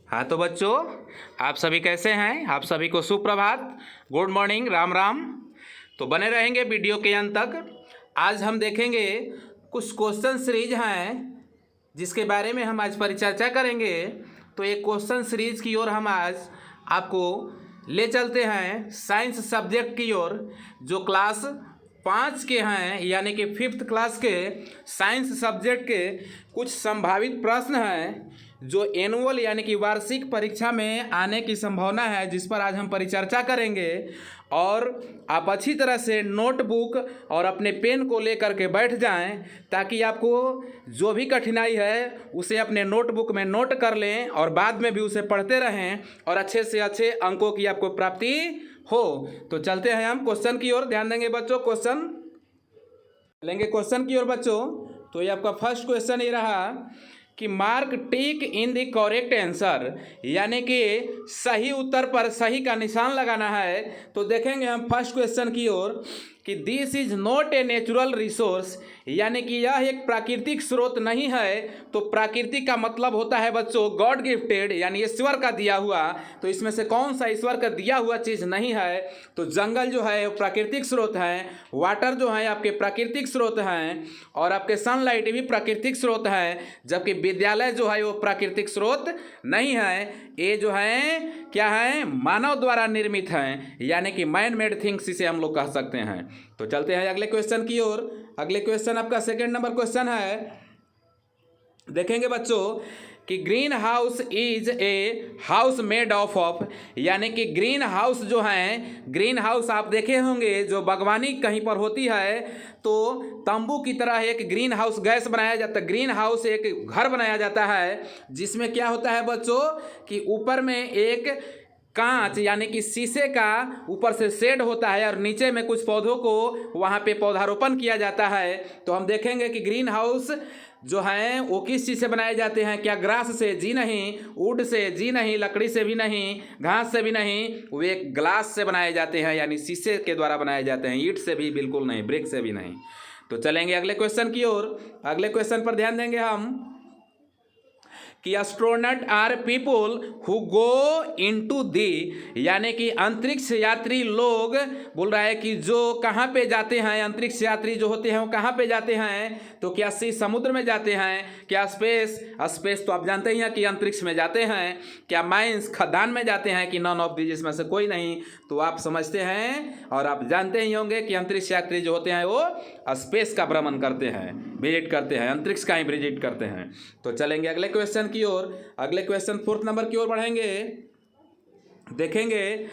हाँ तो बच्चों, आप सभी कैसे हैं? आप सभी को सुप्रभात, गुड मॉर्निंग, राम राम। तो बने रहेंगे वीडियो के अंत तक। आज हम देखेंगे कुछ क्वेश्चन सीरीज हैं जिसके बारे में हम आज परिचर्चा करेंगे। तो एक क्वेश्चन सीरीज की ओर हम आज आपको ले चलते हैं, साइंस सब्जेक्ट की ओर, जो क्लास 5 के हैं, यानी कि 5th क्लास के साइंस सब्जेक्ट के कुछ संभावित प्रश्न हैं जो एनुअल यानी कि वार्षिक परीक्षा में आने की संभावना है, जिस पर आज हम परिचर्चा करेंगे। और आप अच्छी तरह से नोटबुक और अपने पेन को लेकर के बैठ जाएं, ताकि आपको जो भी कठिनाई है उसे अपने नोटबुक में नोट कर लें और बाद में भी उसे पढ़ते रहें और अच्छे से अच्छे अंकों की आपको प्राप्ति हो। तो चलते हैं हम क्वेश्चन की ओर, ध्यान देंगे बच्चों। क्वेश्चन लेंगे क्वेश्चन की ओर बच्चों। तो ये आपका फर्स्ट क्वेश्चन ये रहा कि mark tick in the correct answer, यानी कि सही उत्तर पर सही का निशान लगाना है। तो देखेंगे हम फर्स्ट क्वेश्चन की ओर कि this is not a natural resource, यानी कि यह एक प्राकृतिक स्रोत नहीं है। तो प्राकृतिक का मतलब होता है बच्चों गॉड गिफ्टेड, यानी ईश्वर का दिया हुआ। तो इसमें से कौन सा ईश्वर का दिया हुआ चीज़ नहीं है? तो जंगल जो है वो प्राकृतिक स्रोत हैं, वाटर जो है आपके प्राकृतिक स्रोत हैं, और आपके सनलाइट भी प्राकृतिक स्रोत हैं, जबकि विद्यालय जो है वो प्राकृतिक स्रोत नहीं है। ये जो है क्या है? मानव द्वारा निर्मित हैं, यानी कि मैन मेड थिंग्स इसे हम लोग कह सकते हैं। तो चलते हैं अगले क्वेश्चन की ओर। अगले क्वेश्चन आपका सेकंड नंबर क्वेश्चन है, देखेंगे बच्चों कि green house is a house made of, यानी कि ग्रीन हाउस जो है, ग्रीन हाउस आप देखे होंगे जो बागवानी कहीं पर होती है तो तंबू की तरह एक ग्रीन हाउस गैस बनाया जाता है, ग्रीन हाउस एक घर बनाया जाता है, जिसमें क्या होता है बच्चों कि ऊपर में एक कांच यानी कि शीशे का ऊपर से शेड होता है और नीचे में कुछ पौधों को वहाँ पे पौधारोपण किया जाता है। तो हम देखेंगे कि ग्रीन हाउस जो हैं वो किस चीज़ से बनाए जाते हैं? क्या ग्रास से? जी नहीं। Would say? जी नहीं। लकड़ी से भी नहीं। घास से भी नहीं। वो एक ग्लास से बनाए जाते हैं, यानी शीशे के द्वारा बनाए जाते हैं। ईंट से भी बिल्कुल नहीं, ब्रिक से भी नहीं। तो चलेंगे अगले क्वेश्चन की ओर। अगले क्वेश्चन पर ध्यान देंगे हम कि astronaut are people who go into the, यानी कि अंतरिक्ष यात्री लोग, बोल रहा है कि जो कहाँ पे जाते हैं, अंतरिक्ष यात्री जो होते हैं वो कहाँ पे जाते हैं? तो क्या समुद्र में जाते हैं? क्या स्पेस तो आप जानते ही हैं कि अंतरिक्ष में जाते हैं। क्या माइंस खदान में जाते हैं कि नॉन ऑफ दी, जिसमें से कोई नहीं? तो आप समझते हैं और आप जानते ही होंगे कि अंतरिक्ष यात्री जो होते हैं वो स्पेस का भ्रमण करते हैं, विजिट करते हैं, अंतरिक्ष का ही विजिट करते हैं। तो चलेंगे अगले क्वेश्चन की ओर। अगले क्वेश्चन 4th नंबर की ओर बढ़ेंगे, देखेंगे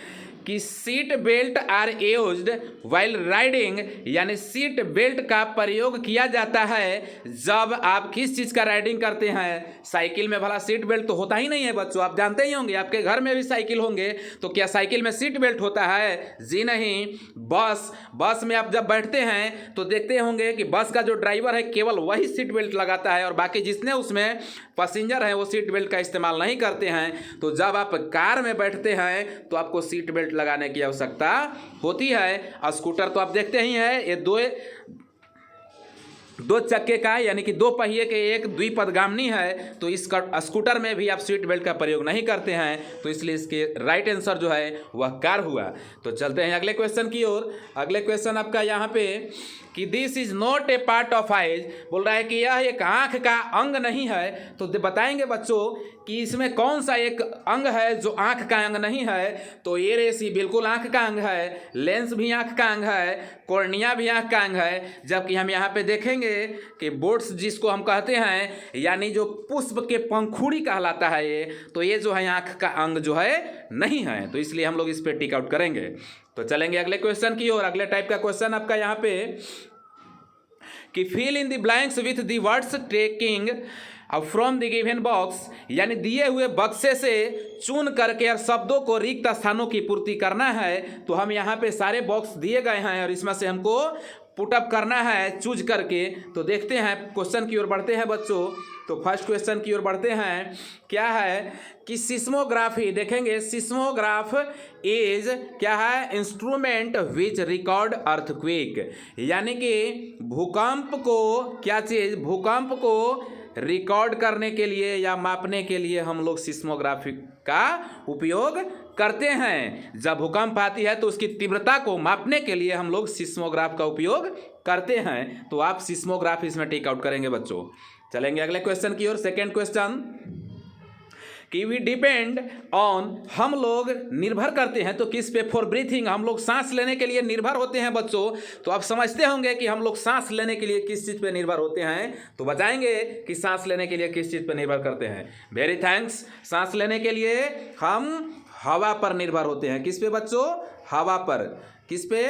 कि seat belt are used while riding, यानी सीट बेल्ट का प्रयोग किया जाता है जब आप किस चीज़ का राइडिंग करते हैं? साइकिल में भला सीट बेल्ट तो होता ही नहीं है बच्चों, आप जानते ही होंगे, आपके घर में भी साइकिल होंगे। तो क्या साइकिल में सीट बेल्ट होता है? जी नहीं। बस में आप जब बैठते हैं तो देखते होंगे कि बस का जो ड्राइवर है केवल वही सीट बेल्ट लगाता है और बाकी जितने उसमें पैसेंजर हैं वो सीट बेल्ट का इस्तेमाल नहीं करते हैं। तो जब आप कार में बैठते हैं तो आपको सीट बेल्ट लगाने की आवश्यकता होती है। स्कूटर तो आप देखते ही हैं, ये दो चक्के का, यानी कि 2 पहिए के एक द्विपदगामी है। तो इस स्कूटर में भी आप सीट बेल्ट का प्रयोग नहीं करते हैं। तो इसलिए इसके राइट आंसर जो है वह कार हुआ। तो चलते हैं अगले क्वेश्चन की ओर। अगले क्वेश्चन आपका यहाँ पे कि this is not a part of eyes, बोल रहा है कि यह एक आँख का अंग नहीं है। तो बताएंगे बच्चों कि इसमें कौन सा एक अंग है जो आँख का अंग नहीं है? तो ये रेसी बिल्कुल आँख का अंग है, लेंस भी आँख का अंग है, कॉर्निया भी आँख का अंग है। जबकि हम यहाँ पे देखेंगे कि बोट्स जिसको हम कहते हैं, यानी जो पुष्प के पंखुड़ी कहलाता है ये, तो ये जो है आँख का अंग जो है नहीं है। तो इसलिए हम लोग इस पर टिक आउट करेंगे। तो चलेंगे अगले क्वेश्चन की ओर। अगले टाइप का क्वेश्चन आपका यहाँ पे कि fill in the blanks with the words taking from the given box, यानी दिए हुए बक्से से चुन करके और शब्दों को रिक्त स्थानों की पूर्ति करना है। तो हम यहाँ पे सारे बॉक्स दिए गए हैं और इसमें से हमको पुटअप करना है चूज करके। तो देखते हैं क्वेश्चन की ओर बढ़ते हैं बच्चों। तो फर्स्ट क्वेश्चन की ओर बढ़ते हैं, क्या है कि सिस्मोग्राफी, देखेंगे सिस्मोग्राफ इज क्या है? इंस्ट्रूमेंट विच रिकॉर्ड अर्थक्वेक, यानी कि भूकंप को क्या चीज़? भूकंप को रिकॉर्ड करने के लिए या मापने के लिए हम लोग सिस्मोग्राफी का उपयोग करते हैं। जब भूकंप आती है तो उसकी तीव्रता को मापने के लिए हम लोग सिस्मोग्राफ का उपयोग करते हैं। तो आप सिस्मोग्राफ इसमें टेक आउट करेंगे बच्चों। चलेंगे अगले क्वेश्चन की ओर। सेकेंड क्वेश्चन कि वी डिपेंड ऑन, हम लोग निर्भर करते हैं तो किस पे? फॉर ब्रीथिंग, हम लोग सांस लेने के लिए निर्भर होते हैं बच्चों। तो आप समझते होंगे कि हम लोग सांस लेने के लिए किस चीज़ पे निर्भर होते हैं, तो बताएंगे कि सांस लेने के लिए किस चीज़ पे निर्भर करते हैं। Very thanks. सांस लेने के लिए हम हवा पर निर्भर होते हैं। किस पे बच्चों? हवा पर। किस पे?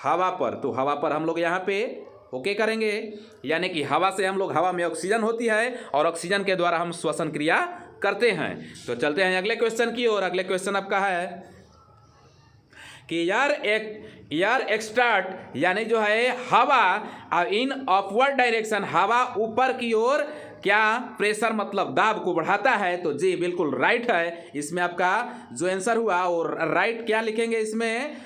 हवा पर। तो हवा पर हम लोग यहाँ पे ओके करेंगे, यानी कि हवा से हम लोग, हवा में ऑक्सीजन होती है और ऑक्सीजन के द्वारा हम श्वसन क्रिया करते हैं। तो चलते हैं अगले क्वेश्चन की ओर। अगले क्वेश्चन आपका है कि एयर एक्सट्राक्ट, यानी जो है हवा इन अपवर्ड डायरेक्शन, हवा ऊपर की ओर क्या प्रेशर मतलब दाब को बढ़ाता है। तो जी बिल्कुल राइट है। इसमें आपका जो आंसर हुआ और राइट क्या लिखेंगे इसमें?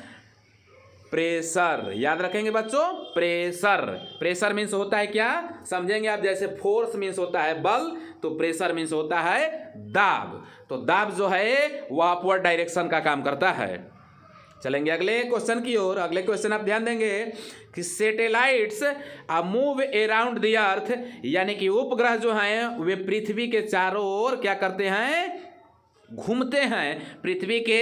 प्रेशर। याद रखेंगे बच्चों, प्रेशर। प्रेशर मीन्स होता है क्या, समझेंगे आप? जैसे फोर्स मीन्स होता है बल, तो प्रेशर मीन्स होता है दाब। तो दाब जो है वह अपवर्ड डायरेक्शन का काम करता है। चलेंगे अगले क्वेश्चन की ओर। अगले क्वेश्चन आप ध्यान देंगे कि satellites move around the earth, यानी कि उपग्रह जो हैं वे पृथ्वी के चारों ओर क्या करते हैं? घूमते हैं। पृथ्वी के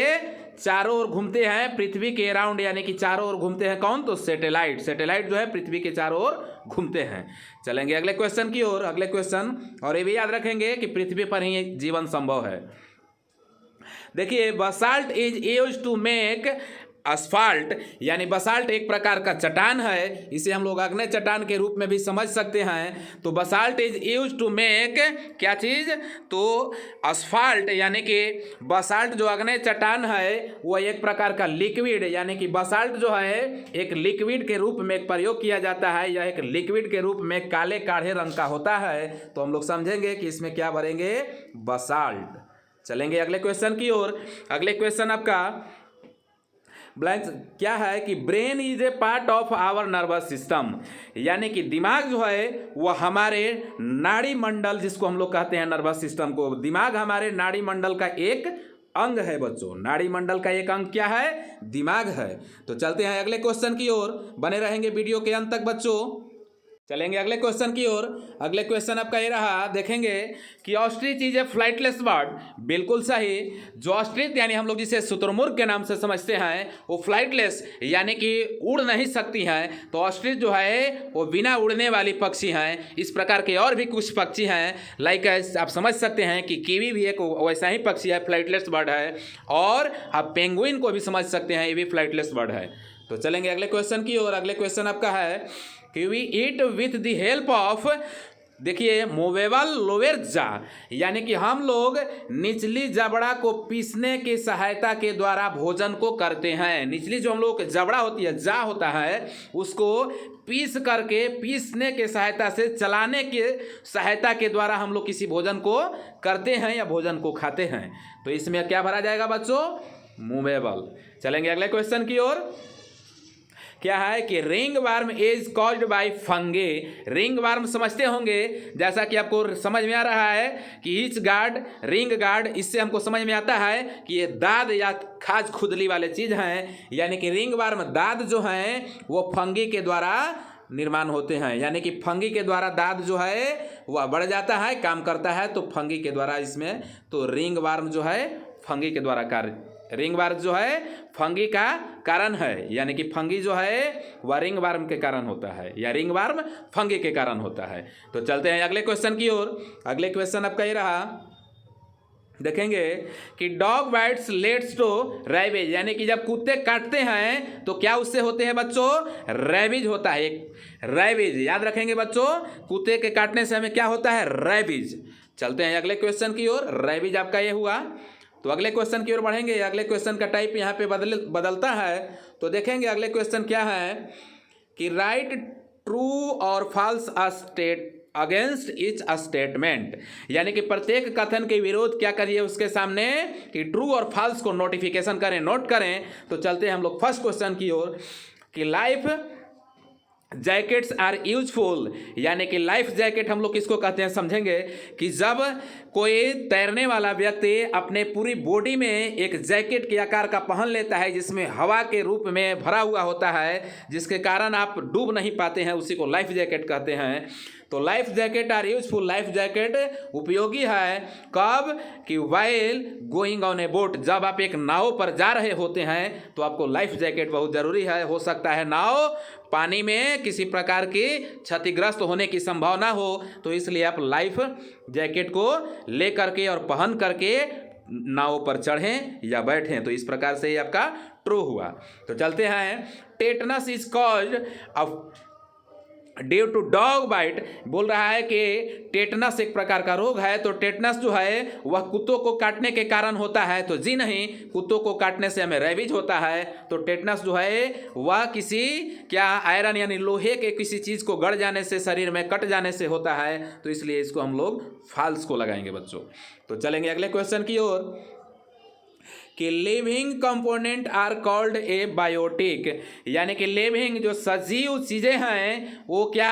चारों ओर घूमते हैं। पृथ्वी के अराउंड यानी कि चारों ओर घूमते हैं कौन? तो सैटेलाइट। सैटेलाइट जो है पृथ्वी के चारों ओर घूमते हैं। चलेंगे अगले क्वेश्चन की ओर। अगले क्वेश्चन, और ये भी याद रखेंगे कि पृथ्वी पर ही जीवन संभव है। देखिए, basalt is used to make asphalt, यानी बसाल्ट एक प्रकार का चट्टान है। इसे हम लोग अग्नि चट्टान के रूप में भी समझ सकते हैं। तो basalt is used to make क्या चीज़? तो असफाल्ट, यानी कि बसाल्ट जो अग्नि चट्टान है वो एक प्रकार का लिक्विड, यानी कि बसाल्ट जो है एक लिक्विड के रूप में प्रयोग किया जाता है। यह एक लिक्विड के रूप में काले काढ़े रंग का होता है। तो हम लोग समझेंगे कि इसमें क्या भरेंगे? बसाल्ट। चलेंगे अगले क्वेश्चन की ओर। अगले क्वेश्चन आपका ब्लैंक क्या है कि brain is a part of our nervous system, यानी कि दिमाग जो है वह हमारे नाड़ी मंडल, जिसको हम लोग कहते हैं नर्वस सिस्टम को, दिमाग हमारे नाड़ी मंडल का एक अंग है बच्चों। नाड़ी मंडल का एक अंग क्या है? दिमाग है। तो चलते हैं अगले क्वेश्चन की ओर। बने रहेंगे वीडियो के अंत तक बच्चों। चलेंगे अगले क्वेश्चन की ओर। अगले क्वेश्चन आपका ये रहा, देखेंगे कि ostrich is a flightless bird. बिल्कुल सही। जो ऑस्ट्रिच यानी हम लोग जिसे शुतुरमुर्ग के नाम से समझते हैं, वो फ्लाइटलेस यानी कि उड़ नहीं सकती हैं। तो ऑस्ट्रिच जो है वो बिना उड़ने वाली पक्षी हैं। इस प्रकार के और भी कुछ पक्षी हैं, लाइक आप समझ सकते हैं कि कीवी भी एक वैसा ही पक्षी है, फ्लाइटलेस बर्ड है। और आप पेंगुइन को भी समझ सकते हैं, ये भी फ्लाइटलेस बर्ड है। तो चलेंगे अगले क्वेश्चन की ओर। अगले क्वेश्चन आपका है कि we eat with the help of, देखिए, मूवेबल लोअर जा, यानी कि हम लोग निचली जबड़ा को पीसने की सहायता के द्वारा भोजन को करते हैं। निचली जो हम लोग जबड़ा होती है, जा होता है, उसको पीस करके, पीसने के सहायता से, चलाने के सहायता के द्वारा हम लोग किसी भोजन को करते हैं या भोजन को खाते हैं। तो इसमें क्या भरा जाएगा बच्चों? मूवेबल। चलेंगे अगले क्वेश्चन की ओर। क्या है कि ringworm is caused by fungi. Ringworm समझते होंगे, जैसा कि आपको समझ में आ रहा है कि ईच गार्ड, रिंग गार्ड, इससे हमको समझ में आता है कि ये दाद या खाज खुदली वाले चीज़ हैं। यानी कि रिंग वार्म दाद जो हैं वो फंगी के द्वारा निर्माण होते हैं। यानी कि फंगी के द्वारा दाद जो है वह बढ़ जाता है, काम करता है। तो फंगी के द्वारा इसमें, तो रिंग वार्म जो है फंगी के द्वारा कार्य, रिंग वार्म जो है फंगी का कारण है। यानी कि फंगी जो है वह रिंग वार्म के कारण होता है, या रिंग वार्म फंगी के कारण होता है। तो चलते हैं अगले क्वेश्चन की ओर। अगले क्वेश्चन आपका ये रहा, देखेंगे कि dog bites leads to rabies, यानी कि जब कुत्ते काटते हैं तो क्या उससे होते हैं बच्चों? रैबिज होता है। एक रैबिज याद रखेंगे बच्चों, कुत्ते के काटने से हमें क्या होता है? रैबिज। चलते हैं अगले क्वेश्चन की ओर। रैबिज आपका ये हुआ। तो अगले क्वेश्चन की ओर बढ़ेंगे। अगले क्वेश्चन का टाइप यहाँ पे बदलता है। तो देखेंगे अगले क्वेश्चन क्या है कि राइट ट्रू और false state against each a statement, यानी कि प्रत्येक कथन के विरोध क्या करिए उसके सामने, कि ट्रू और फॉल्स को नोटिफिकेशन करें, नोट करें। तो चलते हैं हम लोग फर्स्ट क्वेश्चन की ओर कि लाइफ जैकेट्स आर यूजफुल, यानी कि लाइफ जैकेट हम लोग किसको कहते हैं समझेंगे कि जब कोई तैरने वाला व्यक्ति अपने पूरी बॉडी में एक जैकेट के आकार का पहन लेता है जिसमें हवा के रूप में भरा हुआ होता है, जिसके कारण आप डूब नहीं पाते हैं, उसी को लाइफ जैकेट कहते हैं। तो life jacket are useful, life jacket उपयोगी है कब कि while going on a boat, जब आप एक नाव पर जा रहे होते हैं तो आपको लाइफ जैकेट बहुत ज़रूरी है। हो सकता है नाव पानी में किसी प्रकार की क्षतिग्रस्त होने की संभावना हो, तो इसलिए आप लाइफ जैकेट को ले करके और पहन करके नाव पर चढ़ें या बैठें। तो इस प्रकार से ये आपका ट्रू हुआ। तो चलते हैं, tetanus is called due to dog bite, बोल रहा है कि टेटनस एक प्रकार का रोग है। तो टेटनस जो है वह कुत्तों को काटने के कारण होता है, तो जी नहीं, कुत्तों को काटने से हमें रेबीज होता है। तो टेटनस जो है वह किसी क्या आयरन यानी लोहे के किसी चीज़ को गड़ जाने से, शरीर में कट जाने से होता है, तो इसलिए इसको हम लोग फॉल्स को लगाएंगे बच्चों। तो चलेंगे अगले क्वेश्चन की ओर कि living component are called abiotic, यानी कि लिविंग जो सजीव चीज़ें हैं वो क्या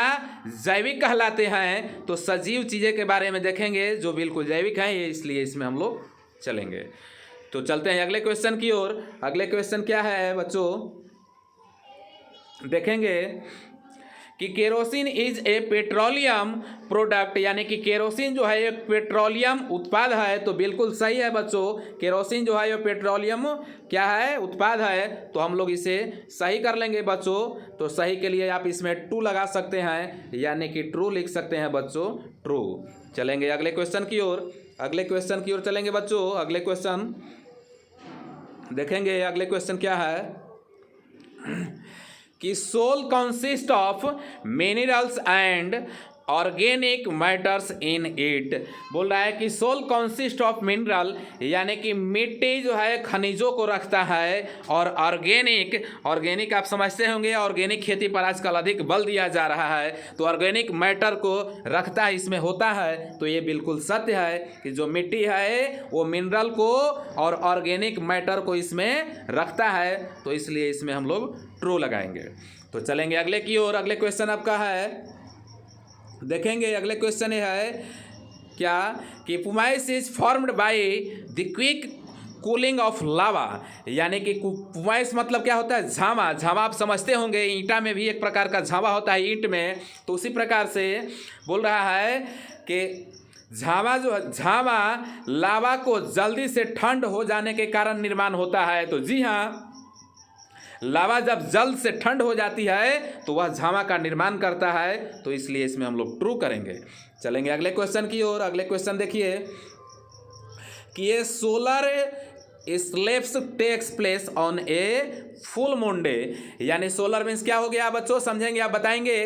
जैविक कहलाते हैं। तो सजीव चीज़ें के बारे में देखेंगे जो बिल्कुल जैविक हैं, ये इसलिए इसमें हम लोग चलेंगे। तो चलते हैं अगले क्वेश्चन की ओर। अगले क्वेश्चन क्या है बच्चों, देखेंगे कि kerosene is a petroleum product, यानी कि केरोसिन जो है एक पेट्रोलियम उत्पाद है। तो बिल्कुल सही है बच्चों, केरोसिन जो है ये पेट्रोलियम क्या है, उत्पाद है। तो हम लोग इसे सही कर लेंगे बच्चों। तो सही के लिए आप इसमें ट्रू लगा सकते हैं, यानी कि ट्रू लिख सकते हैं बच्चों, ट्रू। चलेंगे अगले क्वेश्चन की ओर। अगले क्वेश्चन की ओर चलेंगे बच्चों। अगले क्वेश्चन देखेंगे, अगले क्वेश्चन क्या है कि soil consist of minerals and organic matters in it, बोल रहा है कि सोल कंसिस्ट ऑफ मिनरल, यानी कि मिट्टी जो है खनिजों को रखता है, और ऑर्गेनिक आप समझते होंगे, ऑर्गेनिक खेती पर आजकल अधिक बल दिया जा रहा है, तो ऑर्गेनिक मैटर को रखता है, इसमें होता है। तो ये बिल्कुल सत्य है कि जो मिट्टी है वो मिनरल को और ऑर्गेनिक मैटर को इसमें रखता है, तो इसलिए इसमें हम लोग ट्रू लगाएंगे। तो चलेंगे अगले की ओर। अगले क्वेश्चन आपका है, देखेंगे अगले क्वेश्चन ये है क्या कि pumice is formed by the quick cooling of lava, यानी कि पुमाइस मतलब क्या होता है, झामा। झामा आप समझते होंगे, ईंटा में भी एक प्रकार का झामा होता है ईंट में, तो उसी प्रकार से बोल रहा है कि झामा लावा को जल्दी से ठंड हो जाने के कारण निर्माण होता है। तो जी हाँ, लावा जब जल्द से ठंड हो जाती है तो वह झामा का निर्माण करता है, तो इसलिए इसमें हम लोग ट्रू करेंगे। चलेंगे अगले क्वेश्चन की ओर। अगले क्वेश्चन देखिए कि ये solar eclipse takes place on a full moon day, यानी सोलर मीन्स क्या हो गया बच्चों, समझेंगे आप बताएंगे।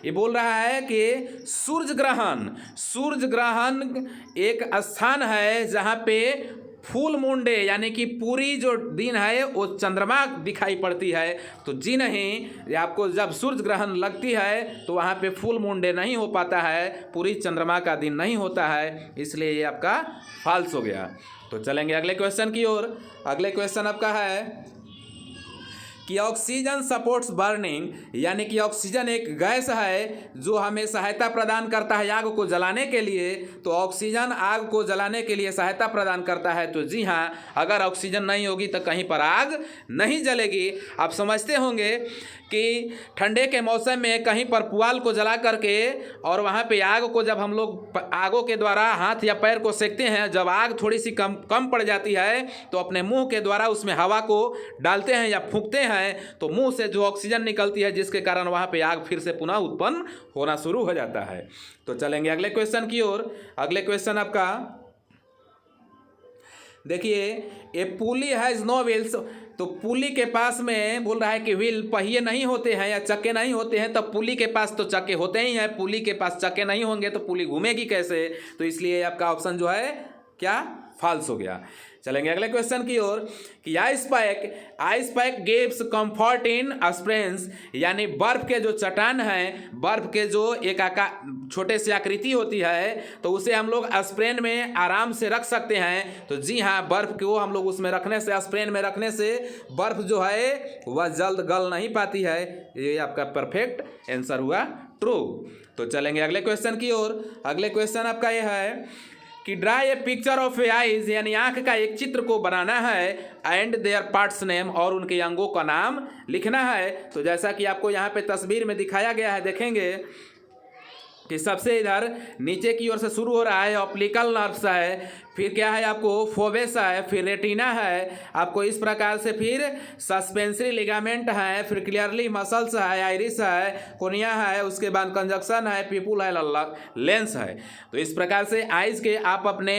ये बोल रहा है कि सूर्य ग्रहण एक स्थान है जहाँ पे फुल मून डे, यानी कि पूरी जो दिन है वो चंद्रमा दिखाई पड़ती है। तो जी नहीं, आपको जब सूर्य ग्रहण लगती है तो वहाँ पे फुल मून डे नहीं हो पाता है, पूरी चंद्रमा का दिन नहीं होता है, इसलिए ये आपका फॉल्स हो गया। तो चलेंगे अगले क्वेश्चन की ओर। अगले क्वेश्चन आपका है कि ऑक्सीजन सपोर्ट्स बर्निंग, यानी कि ऑक्सीजन एक गैस है जो हमें सहायता प्रदान करता है आग को जलाने के लिए। तो ऑक्सीजन आग को जलाने के लिए सहायता प्रदान करता है। तो जी हाँ, अगर ऑक्सीजन नहीं होगी तो कहीं पर आग नहीं जलेगी। आप समझते होंगे कि ठंडे के मौसम में कहीं पर पुआल को जला करके और वहाँ पे आग को जब हम लोग आगों के द्वारा हाथ या पैर को सेकते हैं, जब आग थोड़ी सी कम पड़ जाती है तो अपने मुंह के द्वारा उसमें हवा को डालते हैं या फूंकते हैं, तो मुंह से जो ऑक्सीजन निकलती है जिसके कारण वहाँ पे आग फिर से पुनः उत्पन्न होना शुरू हो जाता है। तो चलेंगे अगले क्वेश्चन की ओर। अगले क्वेश्चन आपका देखिए, ए पुली हैज नो व्हील्स, तो पुली के पास में बोल रहा है कि व्हील पहिए नहीं होते हैं या चक्के नहीं होते हैं, तब पुली के पास तो चक्के होते ही हैं, पुली के पास चक्के नहीं होंगे तो पुली घूमेगी कैसे। तो इसलिए आपका ऑप्शन जो है क्या, फॉल्स हो गया। चलेंगे अगले क्वेश्चन की ओर कि ice pack gives comfort in sprains, यानी बर्फ के जो चट्टान हैं, बर्फ के जो एक छोटे से आकृति होती है, तो उसे हम लोग स्प्रेन में आराम से रख सकते हैं। तो जी हाँ, बर्फ को हम लोग उसमें रखने से, स्प्रेन में रखने से बर्फ जो है वह जल्द गल नहीं पाती है। ये आपका परफेक्ट आंसर हुआ, ट्रू। तो चलेंगे अगले क्वेश्चन की ओर। अगले क्वेश्चन आपका यह है कि draw a picture of A eyes, यानी आंख का एक चित्र को बनाना है, एंड देयर पार्ट्स नेम, और उनके अंगों का नाम लिखना है। तो जैसा कि आपको यहाँ पे तस्वीर में दिखाया गया है, देखेंगे कि सबसे इधर नीचे की ओर से शुरू हो रहा है ऑप्टिकल नर्व्स है, फिर क्या है आपको फोवेस है, फिर रेटिना है आपको इस प्रकार से, फिर सस्पेंसरी लिगामेंट है, फिर क्लियरली मसल्स है, आइरिस है, कोनिया है, उसके बाद कंजक्शन है, पीपुल है, लेंस है। तो इस प्रकार से आइज के आप अपने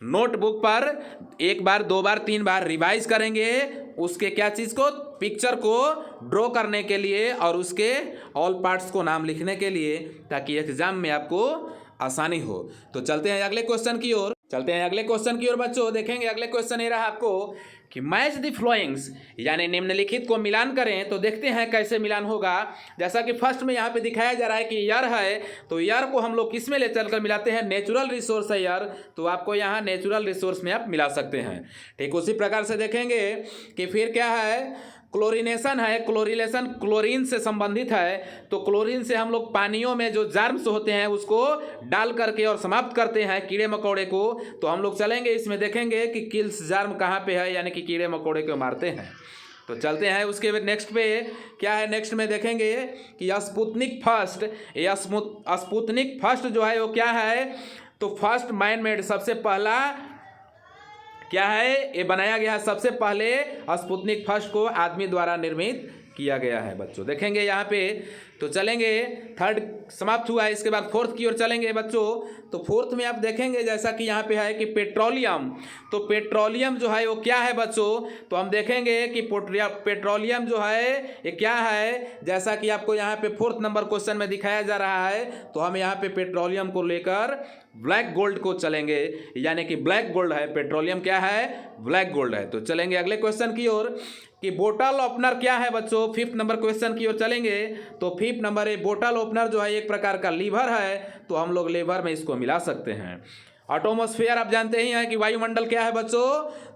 नोटबुक पर एक बार, दो बार, तीन बार रिवाइज करेंगे उसके क्या चीज़ को, पिक्चर को ड्रॉ करने के लिए और उसके ऑल पार्ट्स को नाम लिखने के लिए, ताकि एग्जाम में आपको आसानी हो। तो चलते हैं अगले क्वेश्चन की ओर। बच्चों देखेंगे अगले क्वेश्चन ये रहा आपको कि मैच द फ्लोइंग्स, यानी निम्नलिखित को मिलान करें। तो देखते हैं कैसे मिलान होगा। जैसा कि फर्स्ट में यहाँ पे दिखाया जा रहा है कि एयर है, तो एयर को हम लोग किस में ले चलकर मिलाते हैं, नेचुरल रिसोर्स है एयर, तो आपको यहाँ नेचुरल रिसोर्स में आप मिला सकते हैं। ठीक उसी प्रकार से देखेंगे कि फिर क्या है, क्लोरीनेशन है, क्लोरीनेशन क्लोरीन से संबंधित है, तो क्लोरीन से हम लोग पानियों में जो जर्म्स होते हैं उसको डाल करके और समाप्त करते हैं कीड़े मकोड़े को। तो हम लोग चलेंगे इसमें, देखेंगे कि किल्स जर्म कहाँ पे है, यानी कि कीड़े मकोड़े को मारते हैं। तो चलते हैं उसके बाद नेक्स्ट पे क्या है, नेक्स्ट में देखेंगे कि स्पुतनिक फर्स्ट जो है वो क्या है, तो फर्स्ट मैन मेड, सबसे पहला क्या है, ये बनाया गया है, सबसे पहले स्पुतनिक फर्स्ट को आदमी द्वारा निर्मित किया गया है बच्चों। देखेंगे यहाँ पे, तो चलेंगे थर्ड समाप्त हुआ है, इसके बाद फोर्थ की ओर चलेंगे बच्चों। तो फोर्थ में आप देखेंगे जैसा कि यहाँ पे है कि पेट्रोलियम, तो पेट्रोलियम जो है वो क्या है बच्चों, तो हम देखेंगे कि पेट्रोलियम जो है ये क्या है, जैसा कि आपको यहाँ पे फोर्थ नंबर क्वेश्चन में दिखाया जा रहा है। तो हम यहाँ पे पेट्रोलियम को लेकर ब्लैक गोल्ड को चलेंगे, यानी कि ब्लैक गोल्ड है, पेट्रोलियम क्या है, ब्लैक गोल्ड है। तो चलेंगे अगले क्वेश्चन की ओर कि बोतल ओपनर क्या है बच्चों, फिफ्थ नंबर क्वेश्चन की ओर चलेंगे। तो फिफ्थ नंबर है बोतल ओपनर जो है एक प्रकार का लीवर है, तो हम लोग लीवर में इसको मिला सकते हैं। एटमॉस्फेयर आप जानते ही हैं कि वायुमंडल क्या है बच्चों,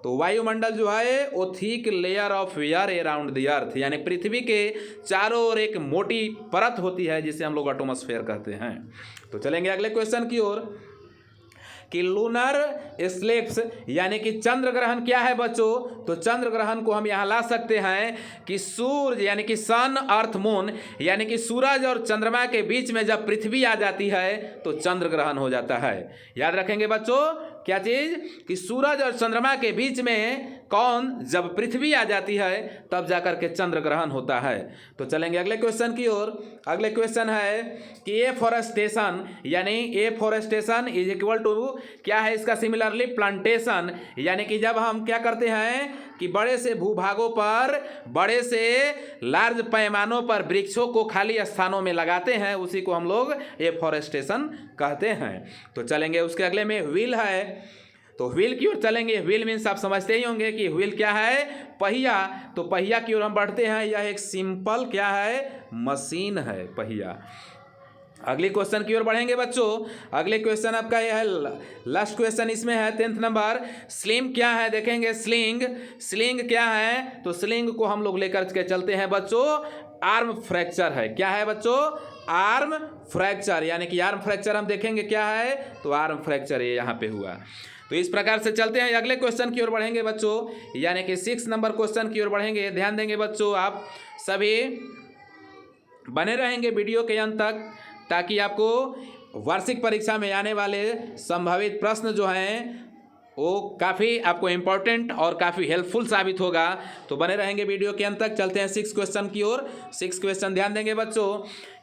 तो वायुमंडल जो है वो thick layer of air around the earth, यानी पृथ्वी के चारों ओर एक मोटी परत होती है जिसे हम लोग एटमॉस्फेयर कहते हैं। तो चलेंगे अगले क्वेश्चन की ओर कि लूनर एक्लिप्स, यानी कि चंद्र ग्रहण क्या है बच्चों, तो चंद्र ग्रहण को हम यहाँ ला सकते हैं कि सूर्य यानी कि सन अर्थ मून, यानी कि सूरज और चंद्रमा के बीच में जब पृथ्वी आ जाती है तो चंद्र ग्रहण हो जाता है। याद रखेंगे बच्चों क्या चीज़, कि सूरज और चंद्रमा के बीच में कौन, जब पृथ्वी आ जाती है तब जाकर के चंद्र ग्रहण होता है। तो चलेंगे अगले क्वेश्चन की ओर। अगले क्वेश्चन है कि एफॉरेस्टेशन, यानी एफॉरेस्टेशन इज इक्वल टू क्या है इसका, सिमिलरली प्लांटेशन, यानी कि जब हम क्या करते हैं कि बड़े से भूभागों पर, बड़े से लार्ज पैमानों पर वृक्षों को खाली स्थानों में लगाते हैं, उसी को हम लोग एफॉरेस्टेशन कहते हैं। तो चलेंगे उसके अगले में व्हील है, तो व्हील की ओर चलेंगे। व्हील मीन्स आप समझते ही होंगे कि व्हील क्या है, पहिया। तो पहिया की ओर हम बढ़ते हैं, यह एक सिंपल क्या है, मशीन है पहिया। अगले क्वेश्चन की ओर बढ़ेंगे बच्चों। अगले क्वेश्चन आपका यह है लास्ट क्वेश्चन, इसमें है 10th नंबर, स्लिंग क्या है, देखेंगे स्लिंग क्या है, तो स्लिंग को हम लोग लेकर के चलते हैं बच्चों, आर्म फ्रैक्चर है, क्या है बच्चों, आर्म फ्रैक्चर, यानी कि आर्म फ्रैक्चर हम देखेंगे क्या है, तो आर्म फ्रैक्चर ये यहाँ पे हुआ। तो इस प्रकार से चलते हैं अगले क्वेश्चन की ओर बढ़ेंगे बच्चों, यानी कि 6 नंबर क्वेश्चन की ओर बढ़ेंगे। ध्यान देंगे बच्चों, आप सभी बने रहेंगे वीडियो के अंत तक, ताकि आपको वार्षिक परीक्षा में आने वाले संभावित प्रश्न जो हैं वो काफ़ी आपको इम्पोर्टेंट और काफ़ी हेल्पफुल साबित होगा। तो बने रहेंगे वीडियो के अंत तक। चलते हैं 6 क्वेश्चन की ओर। 6 क्वेश्चन ध्यान देंगे बच्चों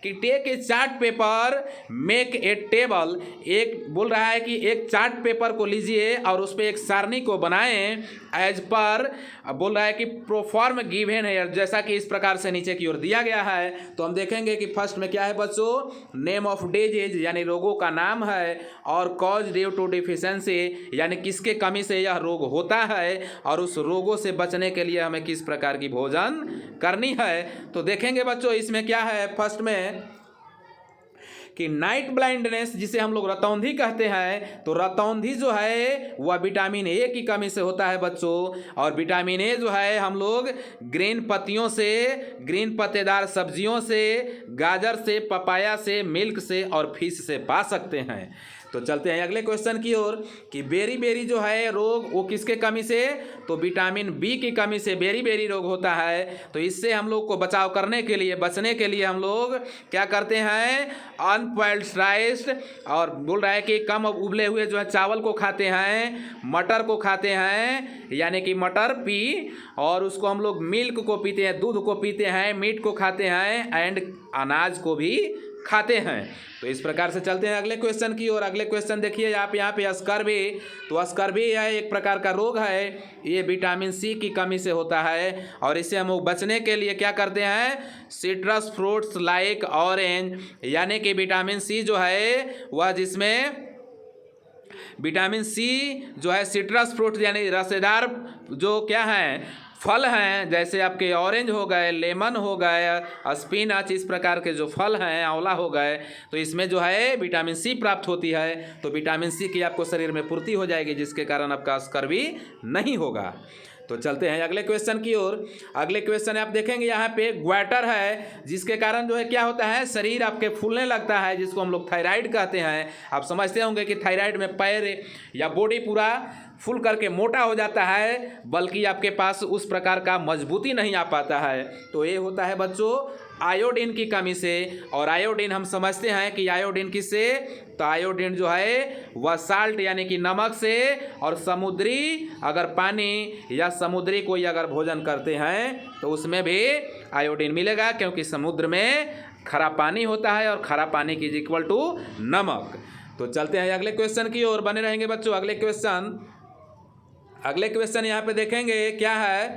कि take a chart paper make a table, एक बोल रहा है कि एक चार्ट पेपर को लीजिए और उस पर एक सारणी को बनाएं एज पर, बोल रहा है कि प्रोफॉर्म गिवन है, जैसा कि इस प्रकार से नीचे की ओर दिया गया है। तो हम देखेंगे कि फर्स्ट में क्या है बच्चों, नेम ऑफ डिजीज यानी रोगों का नाम है, और कॉज ड्यू टू डिफिशियंसी यानी किसके कमी से यह रोग होता है, और उस रोगों से बचने के लिए हमें किस प्रकार की भोजन करनी है। तो देखेंगे बच्चों इसमें क्या है, फर्स्ट में कि नाइट ब्लाइंडनेस जिसे हम लोग रतौंधी कहते हैं, तो रतौंधी जो है वह विटामिन ए की कमी से होता है बच्चों, और विटामिन ए जो है हम लोग ग्रीन पत्तियों से, ग्रीन पत्तेदार सब्जियों से, गाजर से, पपाया से, मिल्क से और फिश से पा सकते हैं। तो चलते हैं अगले क्वेश्चन की ओर कि बेरी बेरी जो है रोग वो किसके कमी से, तो विटामिन बी की कमी से बेरी बेरी रोग होता है। तो इससे हम लोग को बचाव करने के लिए, बचने के लिए हम लोग क्या करते हैं, अनबॉइल्ड राइस, और बोल रहा है कि कम उबले हुए जो है चावल को खाते हैं, मटर को खाते हैं यानी कि मटर पी, और उसको हम लोग मिल्क को पीते हैं, दूध को पीते हैं, मीट को खाते हैं एंड अनाज को भी खाते हैं। तो इस प्रकार से चलते हैं अगले क्वेश्चन की ओर। अगले क्वेश्चन देखिए आप यहाँ पे स्कर्वी, तो स्कर्वी यह एक प्रकार का रोग है, ये विटामिन सी की कमी से होता है, और इससे हम बचने के लिए क्या करते हैं, सिट्रस फ्रूट्स लाइक ऑरेंज यानी कि विटामिन सी जो है वह, जिसमें विटामिन सी जो है सिट्रस फ्रूट यानी रसेदार जो क्या है फल हैं, जैसे आपके ऑरेंज हो गए, लेमन हो गए, स्पिनच, इस प्रकार के जो फल हैं, आंवला हो गए, तो इसमें जो है विटामिन सी प्राप्त होती है। तो विटामिन सी की आपको शरीर में पूर्ति हो जाएगी, जिसके कारण आपका स्कर्वी नहीं होगा। तो चलते हैं अगले क्वेश्चन की ओर। अगले क्वेश्चन आप देखेंगे यहाँ पे ग्वाटर है, जिसके कारण जो है क्या होता है, शरीर आपके फूलने लगता है, जिसको हम लोग थायराइड कहते हैं। आप समझते होंगे कि थायराइड में पैर या बॉडी पूरा फुल करके मोटा हो जाता है, बल्कि आपके पास उस प्रकार का मजबूती नहीं आ पाता है। तो ये होता है बच्चों आयोडीन की कमी से, और आयोडीन हम समझते हैं कि आयोडीन किससे, तो आयोडीन जो है वह साल्ट यानी कि नमक से, और समुद्री अगर पानी या समुद्री कोई अगर भोजन करते हैं तो उसमें भी आयोडीन मिलेगा, क्योंकि समुद्र में खरा पानी होता है और खरा पानी की इज इक्वल टू नमक। तो चलते हैं अगले क्वेश्चन की ओर, बने रहेंगे बच्चों। अगले क्वेश्चन यहाँ पे देखेंगे क्या है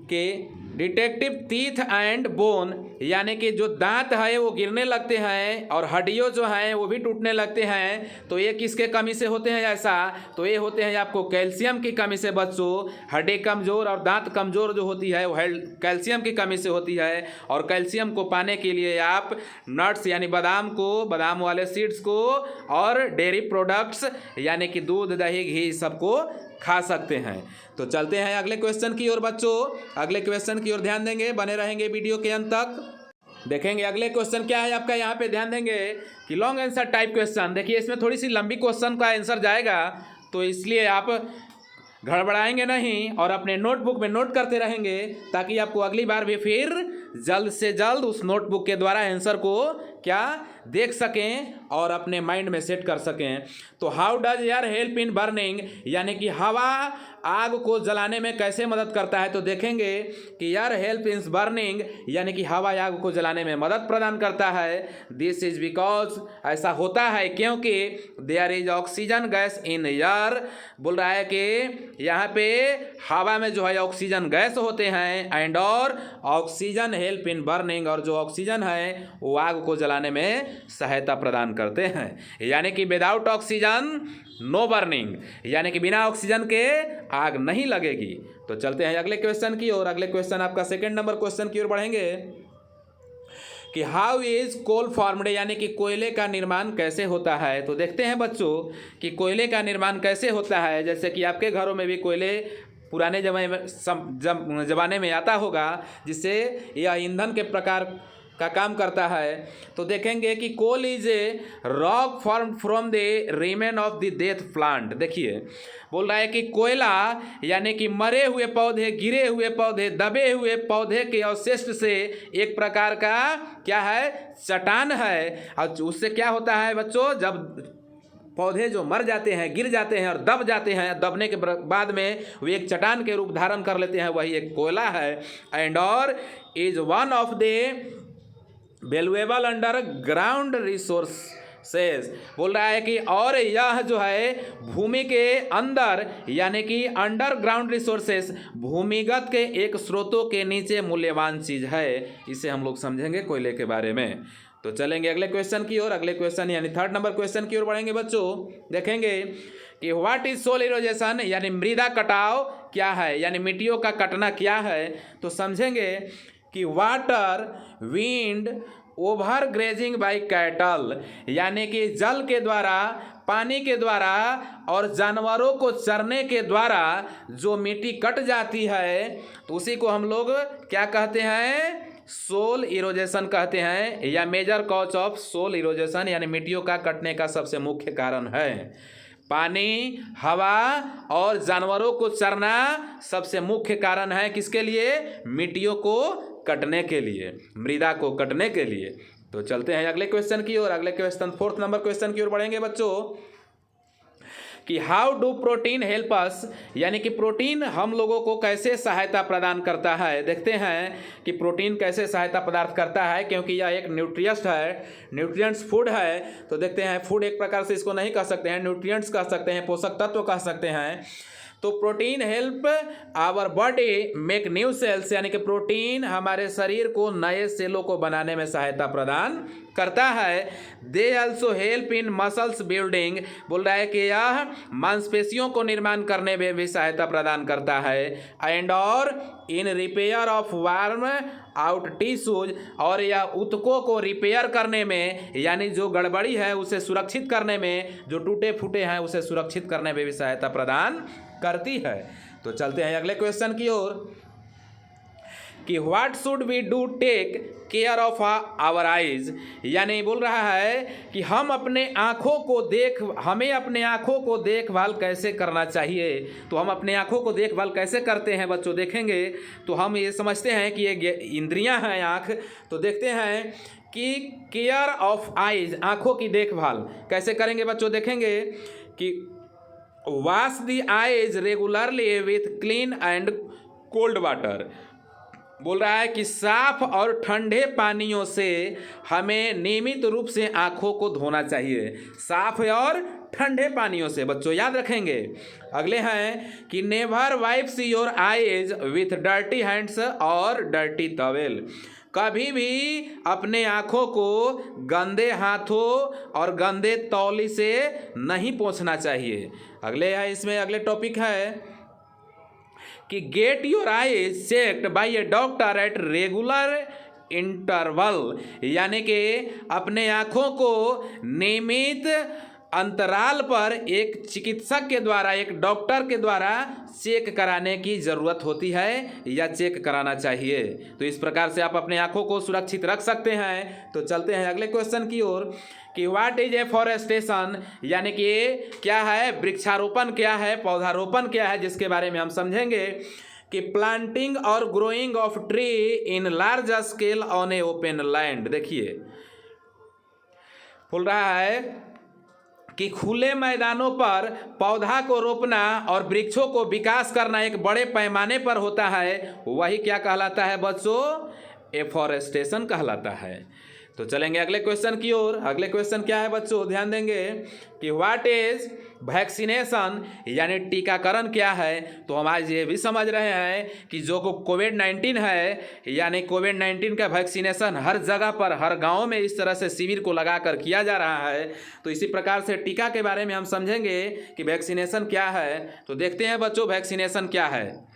कि डिटेक्टिव टीथ एंड बोन यानी कि जो दांत है वो गिरने लगते हैं और हड्डियों जो हैं वो भी टूटने लगते हैं। तो ये किसके कमी से होते हैं ऐसा, तो ये होते हैं आपको कैल्शियम की कमी से बच्चों। हड्डी कमज़ोर और दांत कमज़ोर जो होती है वो कैल्शियम की कमी से होती है, और कैल्शियम को पाने के लिए आप नट्स यानी बादाम को, बादाम वाले सीड्स को, और डेयरी प्रोडक्ट्स यानी कि दूध, दही, घी सबको खा सकते हैं। तो चलते हैं अगले क्वेश्चन की ओर बच्चों। अगले क्वेश्चन की ओर ध्यान देंगे, बने रहेंगे वीडियो के अंत तक। देखेंगे अगले क्वेश्चन क्या है आपका, यहाँ पे ध्यान देंगे कि लॉन्ग आंसर टाइप क्वेश्चन। देखिए इसमें थोड़ी सी लंबी क्वेश्चन का आंसर जाएगा, तो इसलिए आप घड़बड़ाएंगे नहीं और अपने नोटबुक में नोट करते रहेंगे, ताकि आपको अगली बार भी फिर जल्द से जल्द उस नोटबुक के द्वारा आंसर को क्या देख सकें और अपने माइंड में सेट कर सकें। तो how does air help in burning यानी कि हवा आग को जलाने में कैसे मदद करता है। तो देखेंगे कि एयर हेल्प इन बर्निंग यानी कि हवा आग को जलाने में मदद प्रदान करता है। दिस इज बिकॉज, ऐसा होता है क्योंकि there is oxygen gas in air, बोल रहा है कि यहाँ पे हवा में जो है ऑक्सीजन गैस होते हैं, एंड और ऑक्सीजन हेल्प इन बर्निंग, और जो ऑक्सीजन है वो आग को जलाने में सहायता प्रदान करते हैं। यानी कि विदाउट ऑक्सीजन नो बर्निंग, यानी कि बिना ऑक्सीजन के आग नहीं लगेगी। तो चलते हैं अगले क्वेश्चन की ओर। अगले क्वेश्चन आपका सेकंड नंबर क्वेश्चन की ओर बढ़ेंगे कि हाउ इज कोल फॉर्मड यानी कि कोयले का निर्माण कैसे होता है। तो देखते हैं बच्चों कि कोयले का निर्माण कैसे होता है। जैसे कि आपके घरों में भी कोयले पुराने ज़माने में आता होगा, जिससे यह ईंधन के प्रकार का काम करता है। तो देखेंगे कि coal is a rock form from the remain of the death plant. देखिए बोल रहा है कि कोयला यानी कि मरे हुए पौधे, गिरे हुए पौधे, दबे हुए पौधे के अवशिष्ट से एक प्रकार का क्या है, चट्टान है। और उससे क्या होता है बच्चों, जब पौधे जो मर जाते हैं, गिर जाते हैं और दब जाते हैं, दबने के बाद में वे एक चट्टान के रूप धारण कर लेते हैं, वही एक कोयला है। एंड और is one of the valuable under ground resources, बोल रहा है कि और यह जो है भूमि के अंदर यानी कि अंडरग्राउंड रिसोर्सेस, भूमिगत के एक स्रोतों के नीचे मूल्यवान चीज़ है। इसे हम लोग समझेंगे कोयले के बारे में। तो चलेंगे अगले क्वेश्चन की ओर। अगले क्वेश्चन यानी 3rd नंबर क्वेश्चन की ओर बढ़ेंगे बच्चों। देखेंगे कि व्हाट इज सोल इरोजेशन, यानी मृदा कटाव क्या है, यानी मिट्टियों का कटना क्या है। तो समझेंगे कि water, wind, over grazing by cattle, यानी कि जल के द्वारा, पानी के द्वारा और जानवरों को चरने के द्वारा जो मिट्टी कट जाती है तो उसी को हम लोग क्या कहते हैं, सोल इरोजेशन कहते हैं, या मेजर कॉज ऑफ सोल इरोजेशन, यानी मिट्टियों का कटने का सबसे मुख्य कारण है। पानी, हवा और जानवरों को चरना सबसे मुख्य कारण है किसके लिए, मिट्टियों को कटने के लिए, मृदा को कटने के लिए। तो चलते हैं अगले क्वेश्चन की ओर। अगले क्वेश्चन 4th नंबर क्वेश्चन की ओर बढ़ेंगे बच्चों कि how do protein help us, यानी कि प्रोटीन हम लोगों को कैसे सहायता प्रदान करता है। देखते हैं कि प्रोटीन कैसे सहायता पदार्थ करता है, क्योंकि यह एक न्यूट्रिएंट्स है, न्यूट्रिएंट्स फूड है। तो देखते हैं, फूड एक प्रकार से इसको नहीं कह सकते हैं, न्यूट्रिएंट्स कह सकते हैं, पोषक तत्व कह सकते हैं। तो protein help our body make new cells, यानी कि प्रोटीन हमारे शरीर को नए सेलों को बनाने में सहायता प्रदान करता है। They also help in muscles building, बोल रहा है कि यह मांसपेशियों को निर्माण करने में भी सहायता प्रदान करता है। एंड और in repair of worn out tissues, और यह ऊतकों को रिपेयर करने में, यानी जो गड़बड़ी है उसे सुरक्षित करने में, जो टूटे फूटे हैं उसे सुरक्षित करने में भी सहायता प्रदान करती है। तो चलते हैं अगले क्वेश्चन की ओर कि what should we do take care of our eyes, यानी बोल रहा है कि हमें अपने आँखों को देखभाल कैसे करना चाहिए। तो हम अपने आँखों को देखभाल कैसे करते हैं बच्चों, देखेंगे तो हम ये समझते हैं कि ये इंद्रियां हैं आँख। तो देखते हैं कि केयर ऑफ आइज, आँखों की देखभाल कैसे करेंगे बच्चों, देखेंगे कि wash the eyes regularly with clean and cold water, बोल रहा है कि साफ और ठंडे पानियों से हमें नियमित रूप से आँखों को धोना चाहिए, साफ और ठंडे पानियों से बच्चों, याद रखेंगे। अगले हैं कि never wipes your eyes with dirty hands और डर्टी टॉवेल, कभी भी अपने आँखों को गंदे हाथों और गंदे तौली से नहीं पोंछना चाहिए। अगले है, इसमें अगले टॉपिक है कि get your eyes checked by A doctor at regular interval, यानी कि अपने आँखों को नियमित अंतराल पर एक चिकित्सक के द्वारा, एक डॉक्टर के द्वारा चेक कराने की ज़रूरत होती है या चेक कराना चाहिए। तो इस प्रकार से आप अपने आँखों को सुरक्षित रख सकते हैं। तो चलते हैं अगले क्वेश्चन की ओर कि व्हाट इज एफॉरेस्टेशन, यानी कि क्या है वृक्षारोपण, क्या है पौधारोपण, क्या है, जिसके बारे में हम समझेंगे कि प्लांटिंग और growing of tree in large scale on A open land. देखिए बोल रहा है कि खुले मैदानों पर पौधा को रोपना और वृक्षों को विकास करना एक बड़े पैमाने पर होता है, वही क्या कहलाता है बच्चों, एफॉरेस्टेशन कहलाता है। तो चलेंगे अगले क्वेश्चन की ओर। अगले क्वेश्चन क्या है बच्चों, ध्यान देंगे कि व्हाट इज वैक्सीनेशन, यानी टीकाकरण क्या है। तो हम आज ये भी समझ रहे हैं कि जो कोविड-19 है, यानी कोविड-19 का वैक्सीनेशन हर जगह पर, हर गांव में इस तरह से शिविर को लगाकर किया जा रहा है। तो इसी प्रकार से टीका के बारे में हम समझेंगे कि वैक्सीनेशन क्या है। तो देखते हैं बच्चों वैक्सीनेशन क्या है।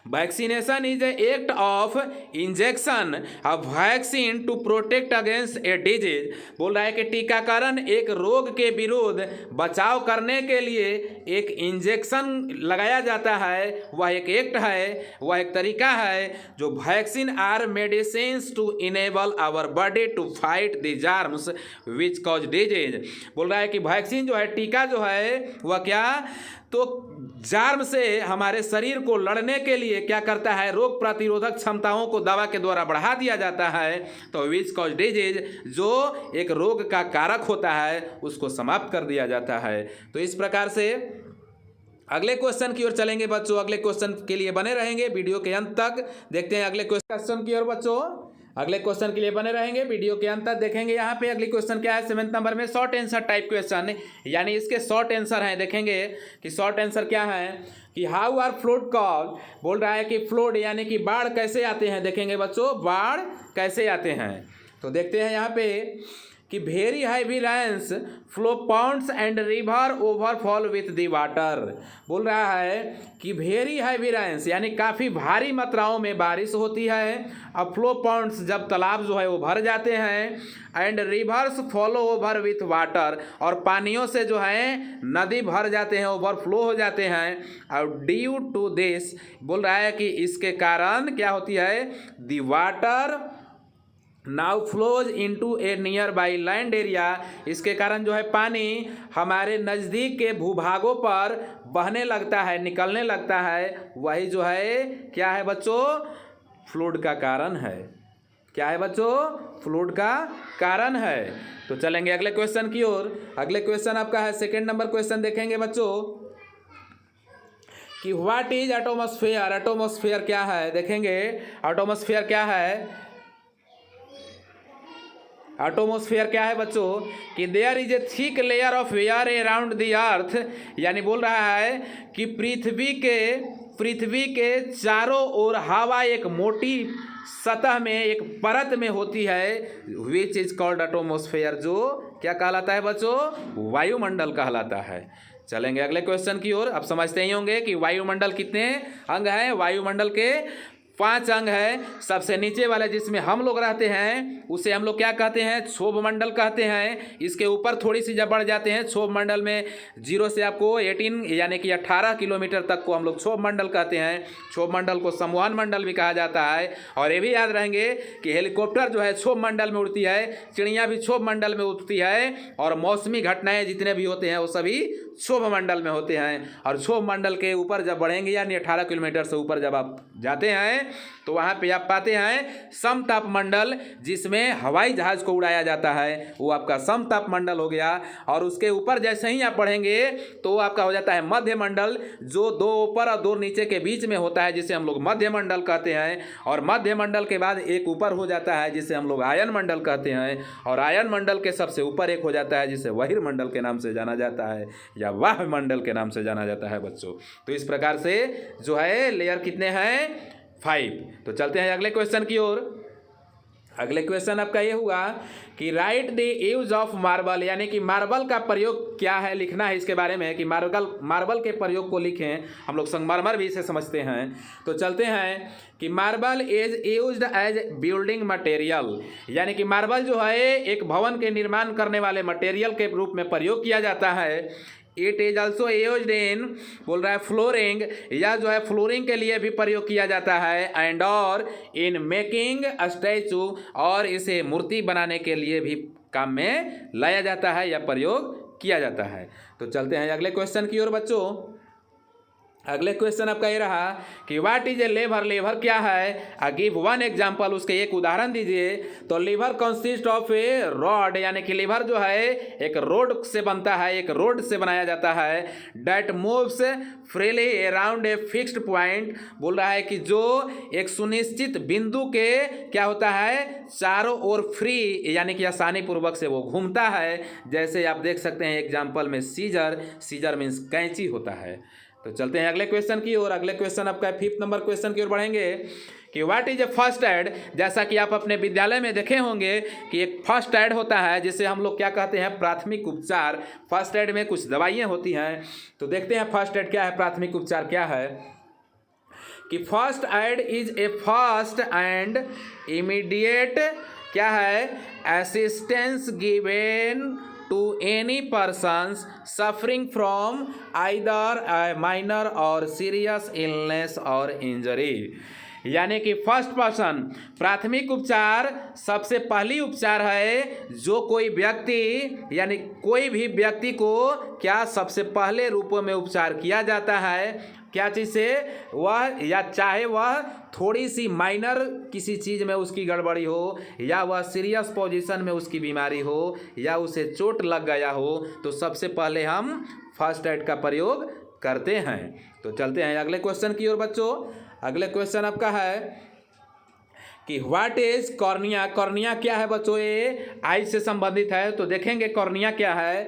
Vaccination is a act of injection of vaccine to protect against a disease, बोल रहा है कि टीकाकरण एक रोग के विरुद्ध बचाव करने के लिए एक इंजेक्शन लगाया जाता है, वह एक एक्ट है, वह एक तरीका है। जो vaccine are medicines to enable our body to fight the germs which cause disease, बोल रहा है कि वैक्सीन जो है, टीका जो है, वह क्या, तो जर्म से हमारे शरीर को लड़ने के लिए क्या करता है, रोग प्रतिरोधक क्षमताओं को दवा के द्वारा बढ़ा दिया जाता है। तो विच कॉज डिजीज, जो एक रोग का कारक होता है, उसको समाप्त कर दिया जाता है। तो इस प्रकार से अगले क्वेश्चन की ओर चलेंगे बच्चों। अगले क्वेश्चन के लिए बने रहेंगे वीडियो के अंत तक। देखते हैं अगले क्वेश्चन की ओर बच्चों। अगले क्वेश्चन के लिए बने रहेंगे, वीडियो के अंत तक देखेंगे। यहाँ पे अगली क्वेश्चन क्या है 7th नंबर में, शॉर्ट आंसर टाइप क्वेश्चन, यानी इसके शॉर्ट आंसर हैं। देखेंगे कि शॉर्ट आंसर क्या है कि हाउ आर फ्लोड कॉल, बोल रहा है कि फ्लोड यानी कि बाढ़ कैसे आते हैं। देखेंगे बच्चों बाढ़ कैसे आते हैं, तो देखते हैं यहाँ पे कि very heavy rains flow ponds and river overfall with the water. बोल रहा है कि वेरी हैवी रेन्स यानी काफ़ी भारी मात्राओं में बारिश होती है। अब फ्लो पॉन्ड्स जब तालाब जो है वो भर जाते हैं, and reverse follow over with water, और पानियों से जो है नदी भर जाते हैं, ओवरफ्लो हो जाते हैं। और ड्यू टू दिस, बोल रहा है कि इसके कारण क्या होती है, the water now flows into A near by land area, इसके कारण जो है पानी हमारे नज़दीक के भूभागों पर बहने लगता है, निकलने लगता है। वही जो है क्या है बच्चों, फ्लूड का कारण है। क्या है बच्चों, फ्लूड का कारण है। तो चलेंगे अगले क्वेश्चन की ओर। अगले क्वेश्चन आपका है 2nd नंबर क्वेश्चन। देखेंगे बच्चों कि व्हाट इज एटमॉस्फेयर, एटमॉस्फेयर क्या है। देखेंगे एटमॉस्फेयर क्या है। एटमॉस्फेयर क्या है बच्चों कि there is a thick layer of air around the earth, यानी बोल रहा है कि पृथ्वी के चारों ओर हवा एक मोटी सतह में, एक परत में होती है, विच इज कॉल्ड एटमॉस्फेयर, जो क्या कहलाता है बच्चों, वायुमंडल कहलाता है। चलेंगे अगले क्वेश्चन की ओर। आप समझते ही होंगे कि वायुमंडल कितने अंग हैं। वायुमंडल के 5 अंग है। सबसे नीचे वाले जिसमें हम लोग रहते हैं उसे हम लोग क्या कहते हैं, क्षोभ मंडल कहते हैं। इसके ऊपर थोड़ी सी जब बढ़ जाते हैं, क्षोभ मंडल में 0 से आपको 18 यानी कि 18 किलोमीटर तक को हम लोग क्षोभ मंडल कहते हैं। क्षोभ मंडल को संवहन मंडल भी कहा जाता है। और ये भी याद रहेंगे कि हेलीकॉप्टर जो है क्षोभ मंडल में उड़ती है, चिड़िया भी क्षोभ मंडल में उड़ती है, और मौसमी घटनाएं जितने भी होते हैं वो सभी क्षोभ मंडल में होते हैं। और क्षोभ मंडल के ऊपर जब बढ़ेंगे यानी 18 किलोमीटर से ऊपर जब आप जाते हैं तो वहाँ पे आप पाते हैं समताप मंडल, जिसमें हवाई जहाज को उड़ाया जाता है, वो आपका समताप मंडल हो गया। और उसके ऊपर जैसे ही आप बढ़ेंगे तो वो आपका हो जाता है मध्य मंडल, जो 2 ऊपर और 2 नीचे के बीच में होता है, जिसे हम लोग मध्य मंडल कहते हैं। और मध्य मंडल के बाद एक ऊपर हो जाता है जिसे हम लोग आयन मंडल कहते हैं। और आयन मंडल के सबसे ऊपर एक हो जाता है जिसे वहीर मंडल के नाम से जाना जाता है, या वाह मंडल के नाम से जाना जाता है बच्चों। तो इस प्रकार से जो है लेयर कितने हैं, 5। तो चलते हैं अगले क्वेश्चन की ओर। अगले क्वेश्चन आपका ये हुआ कि right the use of marble, यानी कि मार्बल का प्रयोग क्या है, लिखना है इसके बारे में कि मार्बल के प्रयोग को लिखें। हम लोग संगमरमर भी इसे समझते हैं। तो चलते हैं कि marble is used as building material, यानी कि मार्बल जो है एक भवन के निर्माण करने वाले मटेरियल के रूप में प्रयोग किया जाता है। It is also used in, बोल रहा है फ्लोरिंग, या जो है फ्लोरिंग के लिए भी प्रयोग किया जाता है। एंड और इन मेकिंग स्टैचू, और इसे मूर्ति बनाने के लिए भी काम में लाया जाता है या प्रयोग किया जाता है। तो चलते हैं अगले क्वेश्चन की ओर बच्चों। अगले क्वेश्चन आपका ये रहा कि व्हाट इज ए लेवर, लेवर क्या है, गिव 1 एग्जाम्पल, उसके एक उदाहरण दीजिए। तो लेवर कंसिस्ट ऑफ ए रॉड, यानी कि लेवर जो है एक रोड से बनता है, एक रोड से बनाया जाता है। That moves freely around a fixed point, बोल रहा है कि जो एक सुनिश्चित बिंदु के क्या होता है, चारों ओर फ्री यानी कि आसानी पूर्वक से वो घूमता है। जैसे आप देख सकते हैं एग्जाम्पल में सीजर, सीजर मीन्स कैंची होता है। तो चलते हैं अगले क्वेश्चन की ओर। अगले क्वेश्चन आपका 5th नंबर क्वेश्चन की ओर बढ़ेंगे कि what is a first aid. जैसा कि आप अपने विद्यालय में देखे होंगे कि एक फर्स्ट एड होता है जिसे हम लोग क्या कहते हैं, प्राथमिक उपचार। फर्स्ट एड में कुछ दवाइयाँ होती हैं। तो देखते हैं फर्स्ट एड क्या है, प्राथमिक उपचार क्या है। कि first aid is a fast and immediate क्या है, assistance given to any persons suffering from either a minor or serious illness or injury, यानी कि फर्स्ट पर्सन, प्राथमिक उपचार सबसे पहली उपचार है जो कोई व्यक्ति यानी कोई भी व्यक्ति को क्या सबसे पहले रूपों में उपचार किया जाता है। क्या चीज़ से, वह या चाहे वह थोड़ी सी माइनर किसी चीज़ में उसकी गड़बड़ी हो, या वह सीरियस पोजीशन में उसकी बीमारी हो, या उसे चोट लग गया हो, तो सबसे पहले हम फर्स्ट एड का प्रयोग करते हैं। तो चलते हैं अगले क्वेश्चन की ओर बच्चों। अगले क्वेश्चन आपका है कि व्हाट इज कॉर्निया। कॉर्निया क्या है बच्चों, ये आई से संबंधित है। तो देखेंगे कॉर्निया क्या है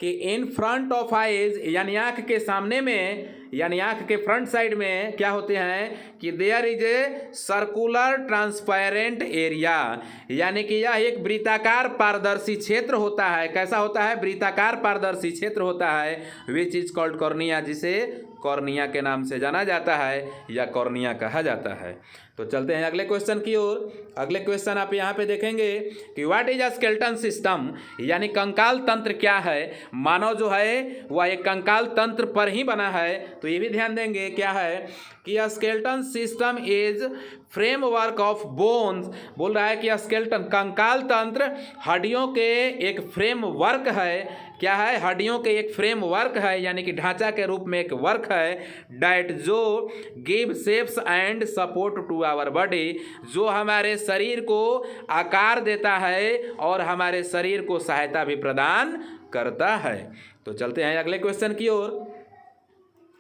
कि इन फ्रंट ऑफ आइज यानी आँख के सामने में यानी आँख के फ्रंट साइड में क्या होते हैं कि there is a circular transparent area, यानी कि यह एक वृत्ताकार पारदर्शी क्षेत्र होता है। कैसा होता है, वृत्ताकार पारदर्शी क्षेत्र होता है, विच इज कॉल्ड कॉर्निया, जिसे कॉर्निया के नाम से जाना जाता है या कॉर्निया कहा जाता है। तो चलते हैं अगले क्वेश्चन की ओर। अगले क्वेश्चन आप यहाँ पे देखेंगे कि what is a skeleton system, यानी कंकाल तंत्र क्या है। मानव जो है वह एक कंकाल तंत्र पर ही बना है। तो ये भी ध्यान देंगे क्या है कि skeleton system is framework of bones. बोल रहा है कि स्केलेटन कंकाल तंत्र हड्डियों के एक फ्रेमवर्क है। क्या है, हड्डियों के एक फ्रेमवर्क है, यानी कि ढांचा के रूप में एक वर्क है। डैट जो give shapes and support to our body, जो हमारे शरीर को आकार देता है और हमारे शरीर को सहायता भी प्रदान करता है। तो चलते हैं अगले क्वेश्चन की ओर।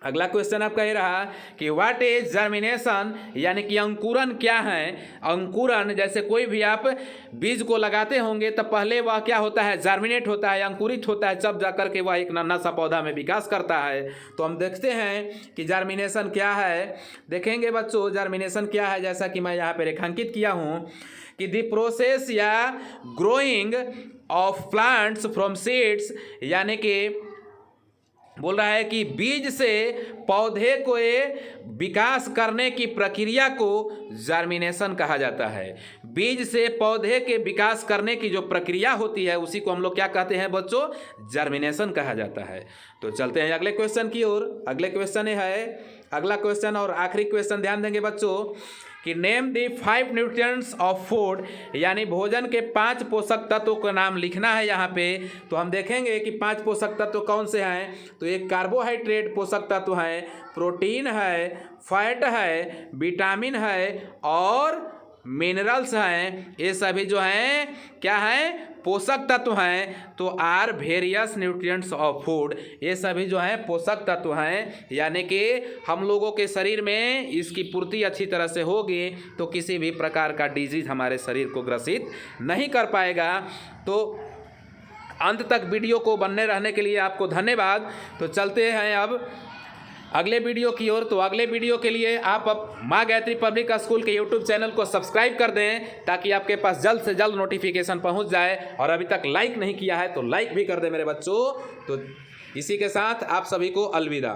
अगला क्वेश्चन आपका ये रहा कि व्हाट इज जर्मिनेशन, यानी कि अंकुरन क्या है। अंकुरन, जैसे कोई भी आप बीज को लगाते होंगे तब पहले वह क्या होता है, जर्मिनेट होता है, अंकुरित होता है, जब जाकर के वह एक नन्हा सा पौधा में विकास करता है। तो हम देखते हैं कि जर्मिनेशन क्या है। देखेंगे बच्चों जर्मिनेशन क्या है, जैसा कि मैं यहाँ पे रेखांकित किया हूँ कि द प्रोसेस या growing of plants from seeds, यानी कि बोल रहा है कि बीज से पौधे को विकास करने की प्रक्रिया को जर्मिनेशन कहा जाता है। बीज से पौधे के विकास करने की जो प्रक्रिया होती है उसी को हम लोग क्या कहते हैं बच्चों, जर्मिनेशन कहा जाता है। तो चलते हैं अगले क्वेश्चन की ओर। अगले क्वेश्चन है, अगला क्वेश्चन और आखिरी क्वेश्चन ध्यान देंगे बच्चों कि name the 5 nutrients of food, यानी भोजन के 5 पोषक तत्वों का नाम लिखना है यहाँ पे। तो हम देखेंगे कि 5 पोषक तत्व कौन से हैं। तो एक कार्बोहाइड्रेट पोषक तत्व है, प्रोटीन है, फैट है, विटामिन है और मिनरल्स हैं। ये सभी जो हैं क्या हैं, पोषक तत्व हैं। तो are various nutrients of food, ये सभी जो हैं पोषक तत्व हैं, यानी कि हम लोगों के शरीर में इसकी पूर्ति अच्छी तरह से होगी तो किसी भी प्रकार का डिजीज हमारे शरीर को ग्रसित नहीं कर पाएगा। तो अंत तक वीडियो को बने रहने के लिए आपको धन्यवाद। तो चलते हैं अब अगले वीडियो की ओर। तो अगले वीडियो के लिए आप माँ गायत्री पब्लिक स्कूल के यूट्यूब चैनल को सब्सक्राइब कर दें ताकि आपके पास जल्द से जल्द नोटिफिकेशन पहुंच जाए, और अभी तक लाइक नहीं किया है तो लाइक भी कर दें मेरे बच्चों। तो इसी के साथ आप सभी को अलविदा।